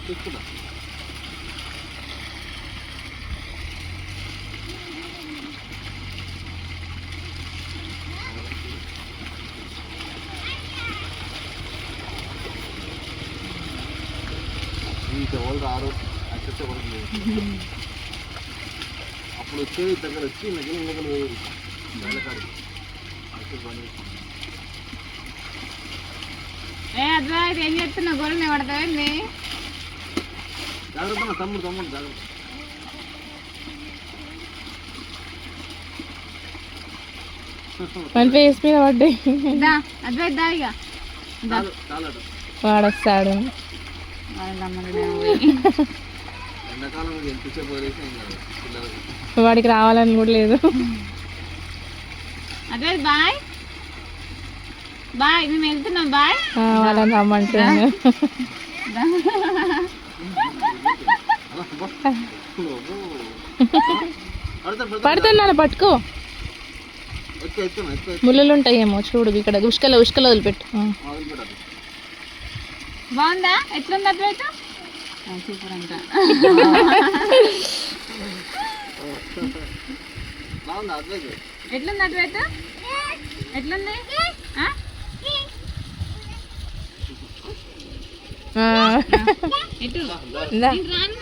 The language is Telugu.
చూసుకుంటా. ఇంకెవరు రారు అచ్చే వరకు లేదు. అప్పుడు వచ్చేది దగ్గర వచ్చి నగలు వేయకాడికి అద్వైత్ ఏం చెప్తున్నా గొర్రెని పడతావేంది? జాగ్రత్త తమ్ముడు జాగ్రత్త. మన ఫేస్ మీద పడ్డాయి. అద్వైత్ దా ఇక వాడొస్తాడు. ఎండాకాలం ఎంతసేపు వదిలేసి వాడికి రావాలని కూడా లేదు. అద్వైత్ బాయ్ బాయ్, మేము వెళ్తున్నాం బాయ్. వాళ్ళని రమ్మంటున్నాను. పడుతున్నాను పట్టుకో. ముళ్ళు ఉంటాయేమో చూడు. ఇక్కడ ఉష్కలో వదిలిపెట్టు. బాగుందా? ఎట్లుంది అద్వైత్? సూపర్ అంట. ఎట్లుంది అద్వైత్? ఎట్లుంది? ఎటు రాను